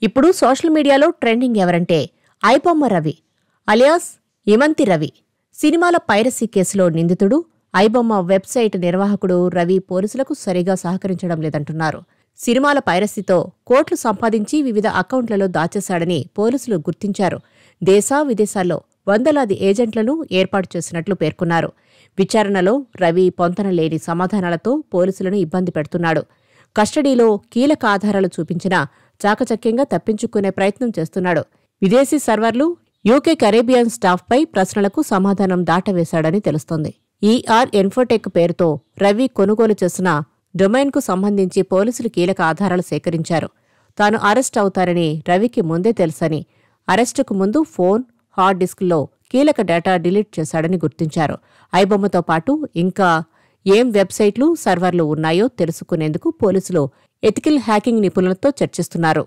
ఇప్పుడు సోషల్ మీడియాలో ట్రెండింగ్ ఎవరంటే ఐబొమ్మ రవి అలియాస్ ఇమంతి రవి. సినిమాల పైరసీ కేసులో నిందితుడు ఐబొమ్మ వెబ్సైట్ నిర్వాహకుడు రవి పోలీసులకు సరిగా సహకరించడం లేదంటున్నారు. సినిమాల పైరసీతో కోట్లు సంపాదించి వివిధ అకౌంట్లలో దాచేశాడని పోలీసులు గుర్తించారు. విదేశాల్లో వందలాది ఏజెంట్లను ఏర్పాటు చేసినట్లు పేర్కొన్నారు. విచారణలో రవి పొంతనలేని సమాధానాలతో పోలీసులను ఇబ్బంది పెడుతున్నాడు. కస్టడీలో కీలక ఆధారాలు చూపించినా చాకచక్యంగా తప్పించుకునే ప్రయత్నం చేస్తున్నాడు. విదేశీ సర్వర్లు, యూకే కరేబియన్ స్టాఫ్పై ప్రశ్నలకు సమాధానం దాటవేశాడని తెలుస్తోంది. ఈఆర్ ఇన్ఫోటెక్ పేరుతో రవి కొనుగోలు చేసిన డొమైన్కు సంబంధించి పోలీసులు కీలక ఆధారాలు సేకరించారు. తాను అరెస్ట్ అవుతారని రవికి ముందే తెలుసని, అరెస్టుకు ముందు ఫోన్, హార్డ్ డిస్క్లో కీలక డేటా డిలీట్ చేశాడని గుర్తించారు. ఐబొమ్మతో పాటు ఇంకా ఏం వెబ్సైట్లు, సర్వర్లు ఉన్నాయో తెలుసుకునేందుకు పోలీసులు ఎథికల్ హ్యాకింగ్ నిపుణులతో చర్చిస్తున్నారు.